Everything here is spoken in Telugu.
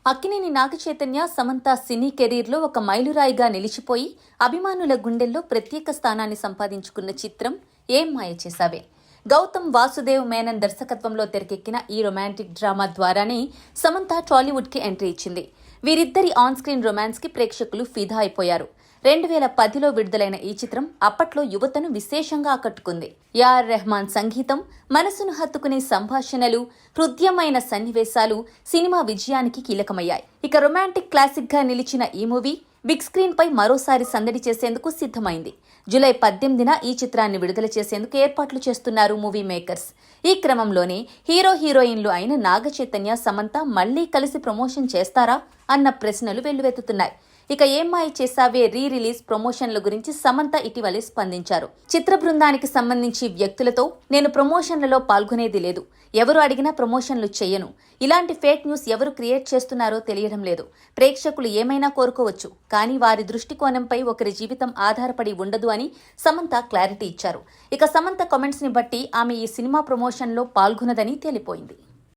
అక్కినేని నాగచైతన్య సమంత సినీ కెరీర్లో ఒక మైలురాయిగా నిలిచిపోయి అభిమానుల గుండెల్లో ప్రత్యేక స్థానాన్ని సంపాదించుకున్న చిత్రం ఏం మాయ చేసావే. గౌతమ్ వాసుదేవ్ మేనన్ దర్శకత్వంలో తెరకెక్కిన ఈ రొమాంటిక్ డ్రామా ద్వారానే సమంత టాలీవుడ్కి ఎంట్రీ ఇచ్చింది. వీరిద్దరి ఆన్ స్క్రీన్ రొమాన్స్ కి ప్రేక్షకులు ఫిదా అయిపోయారు. 2010లో విడుదలైన ఈ చిత్రం అప్పట్లో యువతను విశేషంగా ఆకట్టుకుంది. ఏఆర్ రెహమాన్ సంగీతం, మనసును హత్తుకునే సంభాషణలు, హృద్యమైన సన్నివేశాలు సినిమా విజయానికి కీలకమయ్యాయి. ఇక రొమాంటిక్ క్లాసిక్ గా నిలిచిన ఈ మూవీ బిగ్ స్క్రీన్ పై మరోసారి సందడి చేసేందుకు సిద్ధమైంది. జూలై 18న ఈ చిత్రాన్ని విడుదల చేసేందుకు ఏర్పాట్లు చేస్తున్నారు మూవీ మేకర్స్. ఈ క్రమంలోనే హీరోయిన్లు అయిన నాగచైతన్య, సమంత మళ్లీ కలిసి ప్రమోషన్ చేస్తారా అన్న ప్రశ్నలు వెల్లువెత్తుతున్నాయి. ఇక ఏం మాయ చేసావే రిలీజ్ ప్రమోషన్ల గురించి సమంత ఇటీవలే స్పందించారు. చిత్ర బృందానికి సంబంధించి వ్యక్తులతో నేను ప్రమోషన్లలో పాల్గొనేది లేదు. ఎవరు అడిగినా ప్రమోషన్లు చెయ్యను. ఇలాంటి ఫేక్ న్యూస్ ఎవరు క్రియేట్ చేస్తున్నారో తెలియడం లేదు. ప్రేక్షకులు ఏమైనా కోరుకోవచ్చు, కానీ వారి దృష్టికోణంపై ఒకరి జీవితం ఆధారపడి ఉండదు అని సమంత క్లారిటీ ఇచ్చారు. ఇక సమంత కామెంట్స్ ని బట్టి ఆమె ఈ సినిమా ప్రమోషన్లో పాల్గొనదని తేలిపోయింది.